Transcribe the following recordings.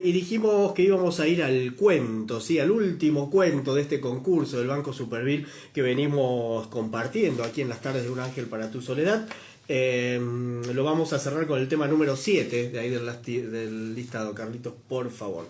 Y dijimos que íbamos a ir al cuento, ¿sí? Al último cuento de este concurso del Banco Superville que venimos compartiendo aquí en las tardes de Un Ángel para tu Soledad. Lo vamos a cerrar con el tema número 7 de ahí del listado, Carlitos, por favor.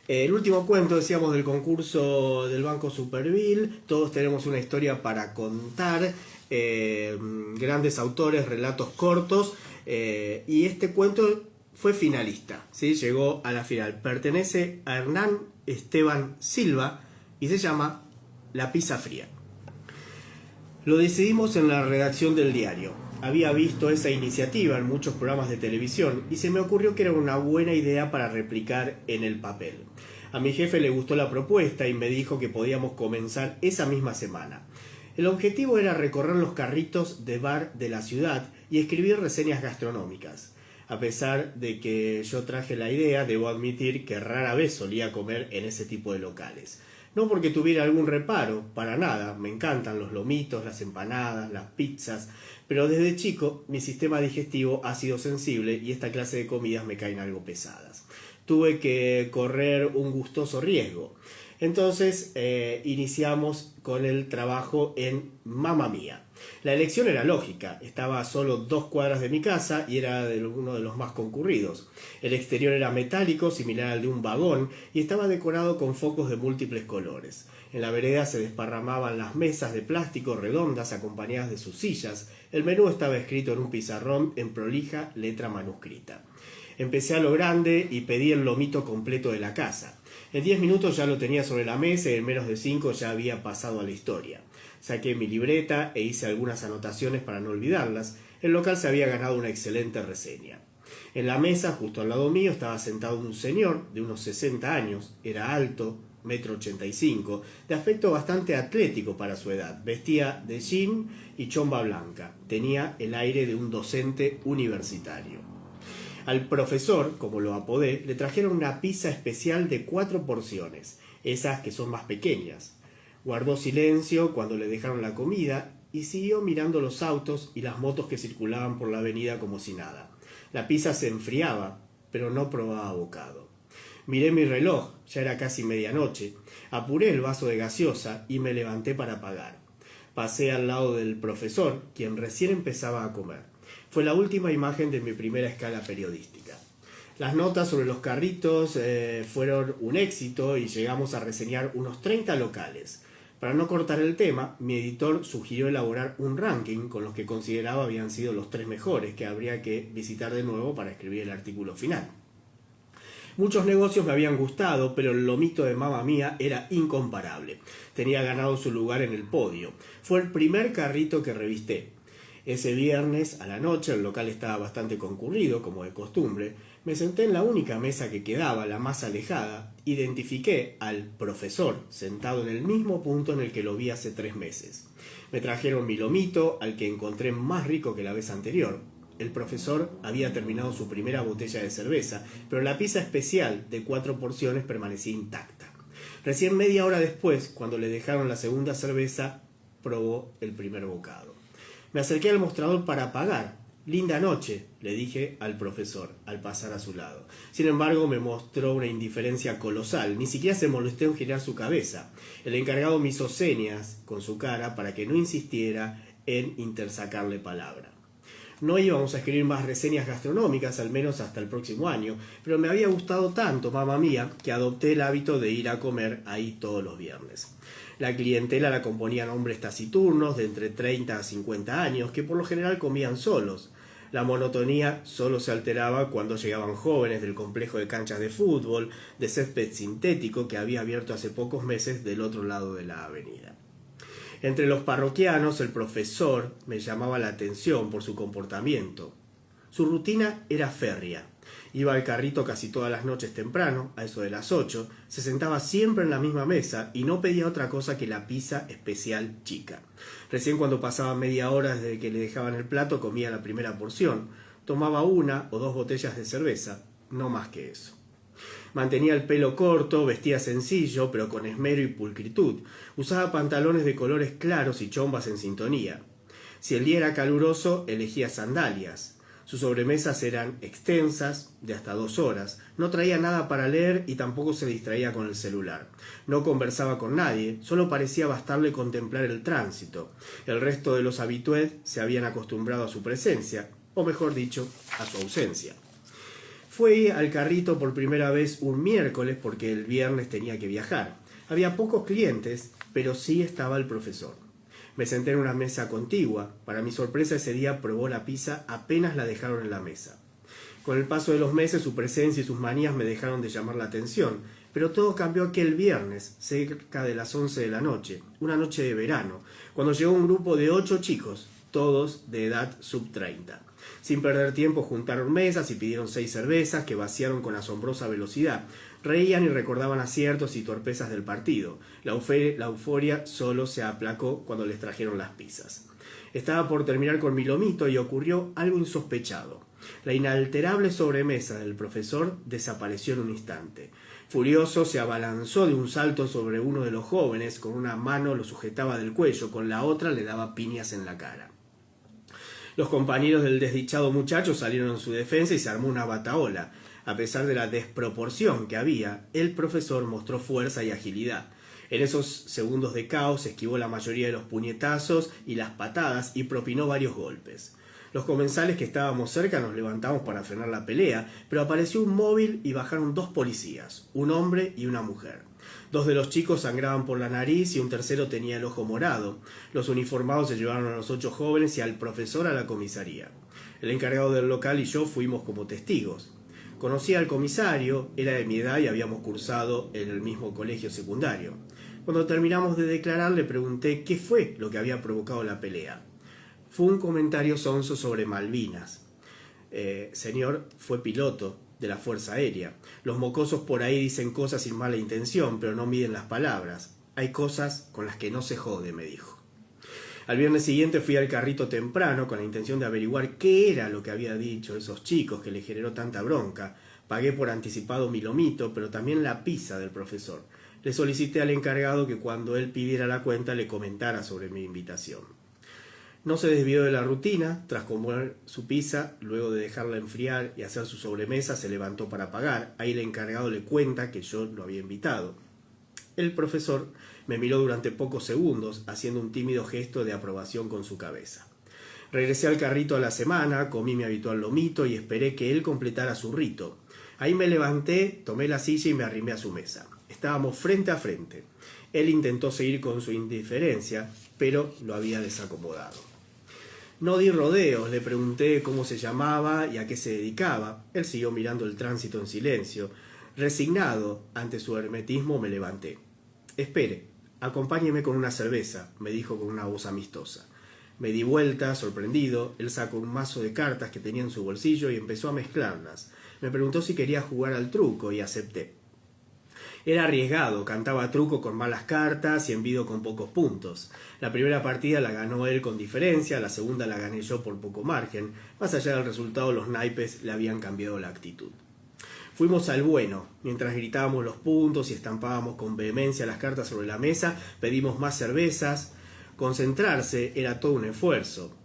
El último cuento, decíamos, del concurso del Banco Superville. Todos tenemos una historia para contar, grandes autores, relatos cortos, y este cuento fue finalista, ¿sí? Llegó a la final. Pertenece a Hernán Esteban Silva y se llama La pizza fría. Lo decidimos en la redacción del diario. Había visto esa iniciativa en muchos programas de televisión y se me ocurrió que era una buena idea para replicar en el papel. A mi jefe le gustó la propuesta y me dijo que podíamos comenzar esa misma semana. El objetivo era recorrer los carritos de bar de la ciudad y escribir reseñas gastronómicas. A pesar de que yo traje la idea, debo admitir que rara vez solía comer en ese tipo de locales. No porque tuviera algún reparo, para nada, me encantan los lomitos, las empanadas, las pizzas, pero desde chico mi sistema digestivo ha sido sensible y esta clase de comidas me caen algo pesadas. Tuve que correr un gustoso riesgo. Entonces iniciamos con el trabajo en Mamma Mía. La elección era lógica, estaba a solo 2 cuadras de mi casa y era uno de los más concurridos. El exterior era metálico, similar al de un vagón, y estaba decorado con focos de múltiples colores. En la vereda se desparramaban las mesas de plástico redondas acompañadas de sus sillas. El menú estaba escrito en un pizarrón en prolija letra manuscrita. Empecé a lo grande y pedí el lomito completo de la casa. En 10 minutos ya lo tenía sobre la mesa y en menos de 5 ya había pasado a la historia. Saqué mi libreta e hice algunas anotaciones para no olvidarlas. El local se había ganado una excelente reseña. En la mesa, justo al lado mío, estaba sentado un señor de unos 60 años. Era alto, 1,85 m, de aspecto bastante atlético para su edad. Vestía de jean y chomba blanca. Tenía el aire de un docente universitario. Al profesor, como lo apodé, le trajeron una pizza especial de 4 porciones, esas que son más pequeñas. Guardó silencio cuando le dejaron la comida y siguió mirando los autos y las motos que circulaban por la avenida como si nada. La pizza se enfriaba, pero no probaba bocado. Miré mi reloj, ya era casi medianoche. Apuré el vaso de gaseosa y me levanté para pagar. Pasé al lado del profesor, quien recién empezaba a comer. Fue la última imagen de mi primera escala periodística. Las notas sobre los carritos fueron un éxito y llegamos a reseñar unos 30 locales. Para no cortar el tema, mi editor sugirió elaborar un ranking con los que consideraba habían sido los 3 mejores que habría que visitar de nuevo para escribir el artículo final. Muchos negocios me habían gustado, pero el lomito de Mamma Mía era incomparable. Tenía ganado su lugar en el podio. Fue el primer carrito que revisté. Ese viernes a la noche el local estaba bastante concurrido, como de costumbre. Me senté en la única mesa que quedaba, la más alejada. Identifiqué al profesor sentado en el mismo punto en el que lo vi hace 3 meses. Me trajeron mi lomito, al que encontré más rico que la vez anterior. El profesor había terminado su primera botella de cerveza, pero la pizza especial de 4 porciones permanecía intacta. Recién media hora después, cuando le dejaron la segunda cerveza, probó el primer bocado. Me acerqué al mostrador para pagar. «Linda noche», le dije al profesor al pasar a su lado. Sin embargo, me mostró una indiferencia colosal. Ni siquiera se molestó en girar su cabeza. El encargado me hizo señas con su cara para que no insistiera en intersacarle palabra. No íbamos a escribir más reseñas gastronómicas, al menos hasta el próximo año, pero me había gustado tanto Mamma Mía que adopté el hábito de ir a comer ahí todos los viernes. La clientela la componían hombres taciturnos de entre 30 a 50 años que por lo general comían solos. La monotonía solo se alteraba cuando llegaban jóvenes del complejo de canchas de fútbol, de césped sintético que había abierto hace pocos meses del otro lado de la avenida. Entre los parroquianos, el profesor me llamaba la atención por su comportamiento. Su rutina era férrea. Iba al carrito casi todas las noches temprano, a eso de las 8, se sentaba siempre en la misma mesa y no pedía otra cosa que la pizza especial chica. Recién cuando pasaba media hora desde que le dejaban el plato, comía la primera porción. Tomaba 1 o 2 botellas de cerveza, no más que eso. Mantenía el pelo corto, vestía sencillo, pero con esmero y pulcritud. Usaba pantalones de colores claros y chombas en sintonía. Si el día era caluroso, elegía sandalias. Sus sobremesas eran extensas, de hasta 2 horas. No traía nada para leer y tampoco se distraía con el celular. No conversaba con nadie, solo parecía bastarle contemplar el tránsito. El resto de los habitués se habían acostumbrado a su presencia, o mejor dicho, a su ausencia. Fui al Carrito por primera vez un miércoles porque el viernes tenía que viajar. Había pocos clientes, pero sí estaba el profesor. Me senté en una mesa contigua. Para mi sorpresa, ese día probó la pizza apenas la dejaron en la mesa. Con el paso de los meses, su presencia y sus manías me dejaron de llamar la atención, pero todo cambió aquel viernes, cerca de las 11 de la noche, una noche de verano, cuando llegó un grupo de 8 chicos, todos de edad sub-30. Sin perder tiempo juntaron mesas y pidieron 6 cervezas que vaciaron con asombrosa velocidad. Reían y recordaban aciertos y torpezas del partido. La euforia solo se aplacó cuando les trajeron las pizzas. Estaba por terminar con mi lomito y ocurrió algo insospechado. La inalterable sobremesa del profesor desapareció en un instante. Furioso, se abalanzó de un salto sobre uno de los jóvenes, con una mano lo sujetaba del cuello, con la otra le daba piñas en la cara. Los compañeros del desdichado muchacho salieron en su defensa y se armó una batahola. A pesar de la desproporción que había, el profesor mostró fuerza y agilidad. En esos segundos de caos esquivó la mayoría de los puñetazos y las patadas y propinó varios golpes. Los comensales que estábamos cerca nos levantamos para frenar la pelea, pero apareció un móvil y bajaron 2 policías, un hombre y una mujer. 2 de los chicos sangraban por la nariz y un tercero tenía el ojo morado. Los uniformados se llevaron a los 8 jóvenes y al profesor a la comisaría. El encargado del local y yo fuimos como testigos. Conocía al comisario, era de mi edad y habíamos cursado en el mismo colegio secundario. Cuando terminamos de declarar le pregunté qué fue lo que había provocado la pelea. Fue un comentario sonso sobre Malvinas. Señor, fue piloto de la Fuerza Aérea. Los mocosos por ahí dicen cosas sin mala intención, pero no miden las palabras. Hay cosas con las que no se jode, me dijo. Al viernes siguiente fui al Carrito temprano con la intención de averiguar qué era lo que había dicho esos chicos que le generó tanta bronca. Pagué por anticipado mi lomito, pero también la pizza del profesor. Le solicité al encargado que cuando él pidiera la cuenta le comentara sobre mi invitación. No se desvió de la rutina. Tras comer su pizza, luego de dejarla enfriar y hacer su sobremesa, se levantó para pagar. Ahí el encargado le cuenta que yo lo había invitado. El profesor me miró durante pocos segundos, haciendo un tímido gesto de aprobación con su cabeza. Regresé al Carrito a la semana, comí mi habitual lomito y esperé que él completara su rito. Ahí me levanté, tomé la silla y me arrimé a su mesa. Estábamos frente a frente. Él intentó seguir con su indiferencia, pero lo había desacomodado. No di rodeos, le pregunté cómo se llamaba y a qué se dedicaba. Él siguió mirando el tránsito en silencio. Resignado ante su hermetismo, me levanté. «Espere, acompáñeme con una cerveza», me dijo con una voz amistosa. Me di vuelta, sorprendido. Él sacó un mazo de cartas que tenía en su bolsillo y empezó a mezclarlas. Me preguntó si quería jugar al truco y acepté. Era arriesgado, cantaba truco con malas cartas y envido con pocos puntos. La primera partida la ganó él con diferencia, la segunda la gané yo por poco margen. Más allá del resultado, los naipes le habían cambiado la actitud. Fuimos al bueno. Mientras gritábamos los puntos y estampábamos con vehemencia las cartas sobre la mesa, pedimos más cervezas. Concentrarse era todo un esfuerzo.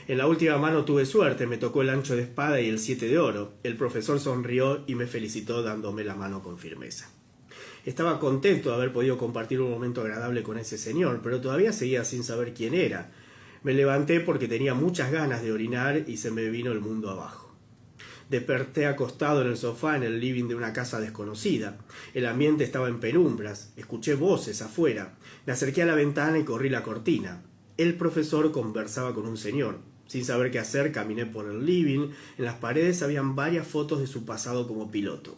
En la última mano tuve suerte, me tocó el ancho de espada y el 7 de oro. El profesor sonrió y me felicitó dándome la mano con firmeza. Estaba contento de haber podido compartir un momento agradable con ese señor, pero todavía seguía sin saber quién era. Me levanté porque tenía muchas ganas de orinar y se me vino el mundo abajo. Desperté acostado en el sofá en el living de una casa desconocida. El ambiente estaba en penumbras. Escuché voces afuera. Me acerqué a la ventana y corrí la cortina. El profesor conversaba con un señor. Sin saber qué hacer, caminé por el living. En las paredes habían varias fotos de su pasado como piloto.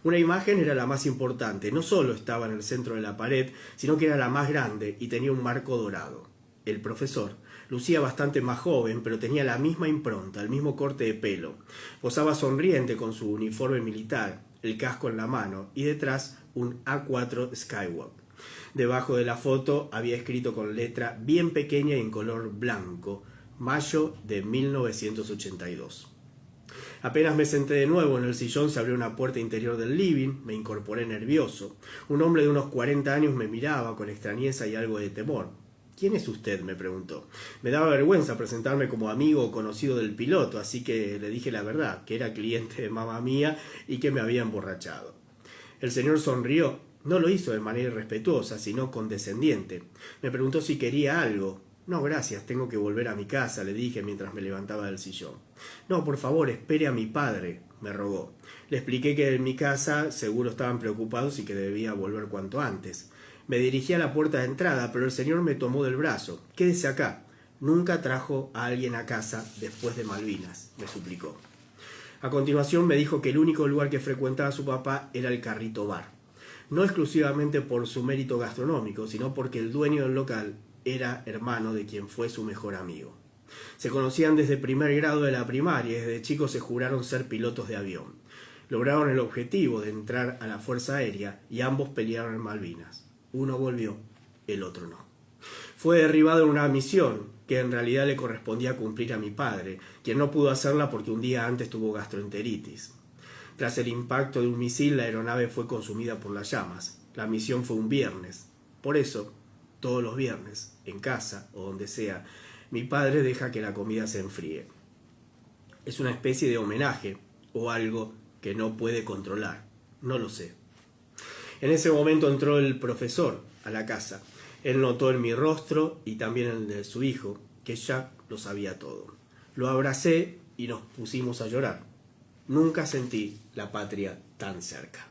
Una imagen era la más importante. No solo estaba en el centro de la pared, sino que era la más grande y tenía un marco dorado. El profesor lucía bastante más joven, pero tenía la misma impronta, el mismo corte de pelo. Posaba sonriente con su uniforme militar, el casco en la mano, y detrás un A4 Skywalk. Debajo de la foto había escrito con letra bien pequeña y en color blanco, mayo de 1982. Apenas me senté de nuevo en el sillón, se abrió una puerta interior del living, me incorporé nervioso. Un hombre de unos 40 años me miraba con extrañeza y algo de temor. ¿Quién es usted?, me preguntó. Me daba vergüenza presentarme como amigo o conocido del piloto, así que le dije la verdad, que era cliente de mamá mía y que me había emborrachado. El señor sonrió. No lo hizo de manera irrespetuosa, sino condescendiente. Me preguntó si quería algo. No, gracias, tengo que volver a mi casa, le dije mientras me levantaba del sillón. No, por favor, espere a mi padre, me rogó. Le expliqué que en mi casa seguro estaban preocupados y que debía volver cuanto antes. Me dirigí a la puerta de entrada, pero el señor me tomó del brazo. Quédese acá. Nunca trajo a alguien a casa después de Malvinas, me suplicó. A continuación me dijo que el único lugar que frecuentaba su papá era el Carrito Bar. No exclusivamente por su mérito gastronómico, sino porque el dueño del local era hermano de quien fue su mejor amigo. Se conocían desde primer grado de la primaria y desde chicos se juraron ser pilotos de avión. Lograron el objetivo de entrar a la Fuerza Aérea y ambos pelearon en Malvinas. Uno volvió, el otro no. Fue derribado en una misión que en realidad le correspondía cumplir a mi padre, quien no pudo hacerla porque un día antes tuvo gastroenteritis. Tras el impacto de un misil, la aeronave fue consumida por las llamas. La misión fue un viernes. Por eso, todos los viernes, en casa o donde sea, mi padre deja que la comida se enfríe. Es una especie de homenaje o algo que no puede controlar. No lo sé. En ese momento entró el profesor a la casa. Él notó en mi rostro y también en el de su hijo que ya lo sabía todo. Lo abracé y nos pusimos a llorar. Nunca sentí la patria tan cerca.